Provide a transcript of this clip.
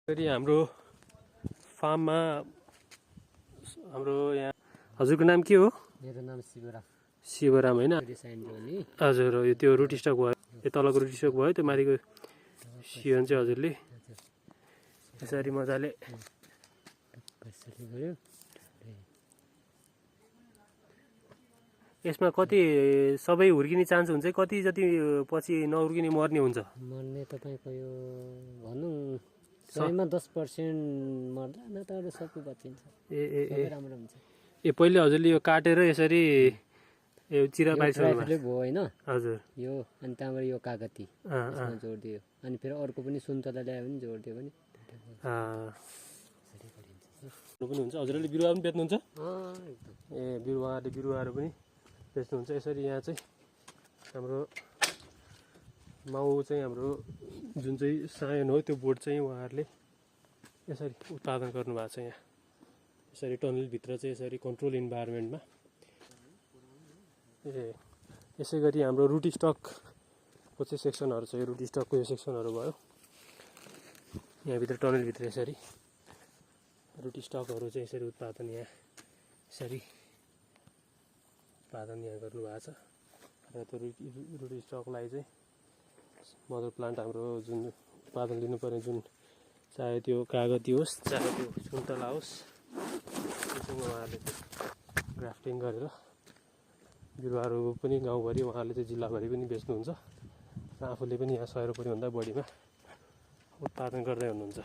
फेरि हाम्रो फार्ममा हाम्रो यहाँ हजुरको नाम के हो? मेरो नाम शिवराम। शिवराम होइन? हजुर यो त्यो रुट स्टक भयो, यो तलको रुट स्टक भयो, त्यो माथिको सियोन चाहिँ हजुरले यसरी मजाले यसमा कति सबै हुर्किने चान्स हुन्छ, कति जति पछि नहुर्किने मर्ने हुन्छ? मर्ने तपाईँको यो भनौँ 100मा 10% मर्दा न त अरू सबै बचिन्छ। ए राम्रो हुन्छ। ए पहिले हजुरले यो काटेर यसरी यो चिरा पारिसक्नु भयो होइन? हजुर यो अनि त्यहाँबाट यो कागती जोडिदियो, अनि फेरि अर्को पनि सुन्तला ल्यायो भने जोडिदियो भने पनि हुन्छ। हजुरले बिरुवा पनि बेच्नुहुन्छ? ए बिरुवाहरू पनि बेच्नुहुन्छ। यसरी यहाँ चाहिँ हाम्रो माउ चाहिँ हाम्रो जुन चाहिँ सायन हो त्यो बोट चाहिँ उहाँहरूले यसरी उत्पादन गर्नुभएको छ। यहाँ यसरी टनलभित्र चाहिँ यसरी कन्ट्रोल इन्भाइरोमेन्टमा यसै गरी हाम्रो रुट स्टकको चाहिँ सेक्सनहरू छ। यो रुट स्टकको यो सेक्सनहरू भयो, यहाँभित्र टनलभित्र यसरी रुट स्टकहरू चाहिँ यसरी उत्पादन यहाँ यसरी उत्पादन यहाँ गर्नुभएको छ। र त्यो रुट स्टकलाई चाहिँ मदर प्लान्ट हाम्रो जुन उत्पादन लिनुपर्ने जुन चाहे त्यो कागती होस् चाहे त्यो सुन्तला होस् त्योसँग उहाँहरूले चाहिँ ग्राफ्टिङ गरेर बिरुवाहरू पनि गाउँभरि उहाँहरूले चाहिँ जिल्लाभरि पनि बेच्नुहुन्छ र आफूले पनि यहाँ 100 रुपियाँभन्दा बढीमा उत्पादन गर्दै हुनुहुन्छ।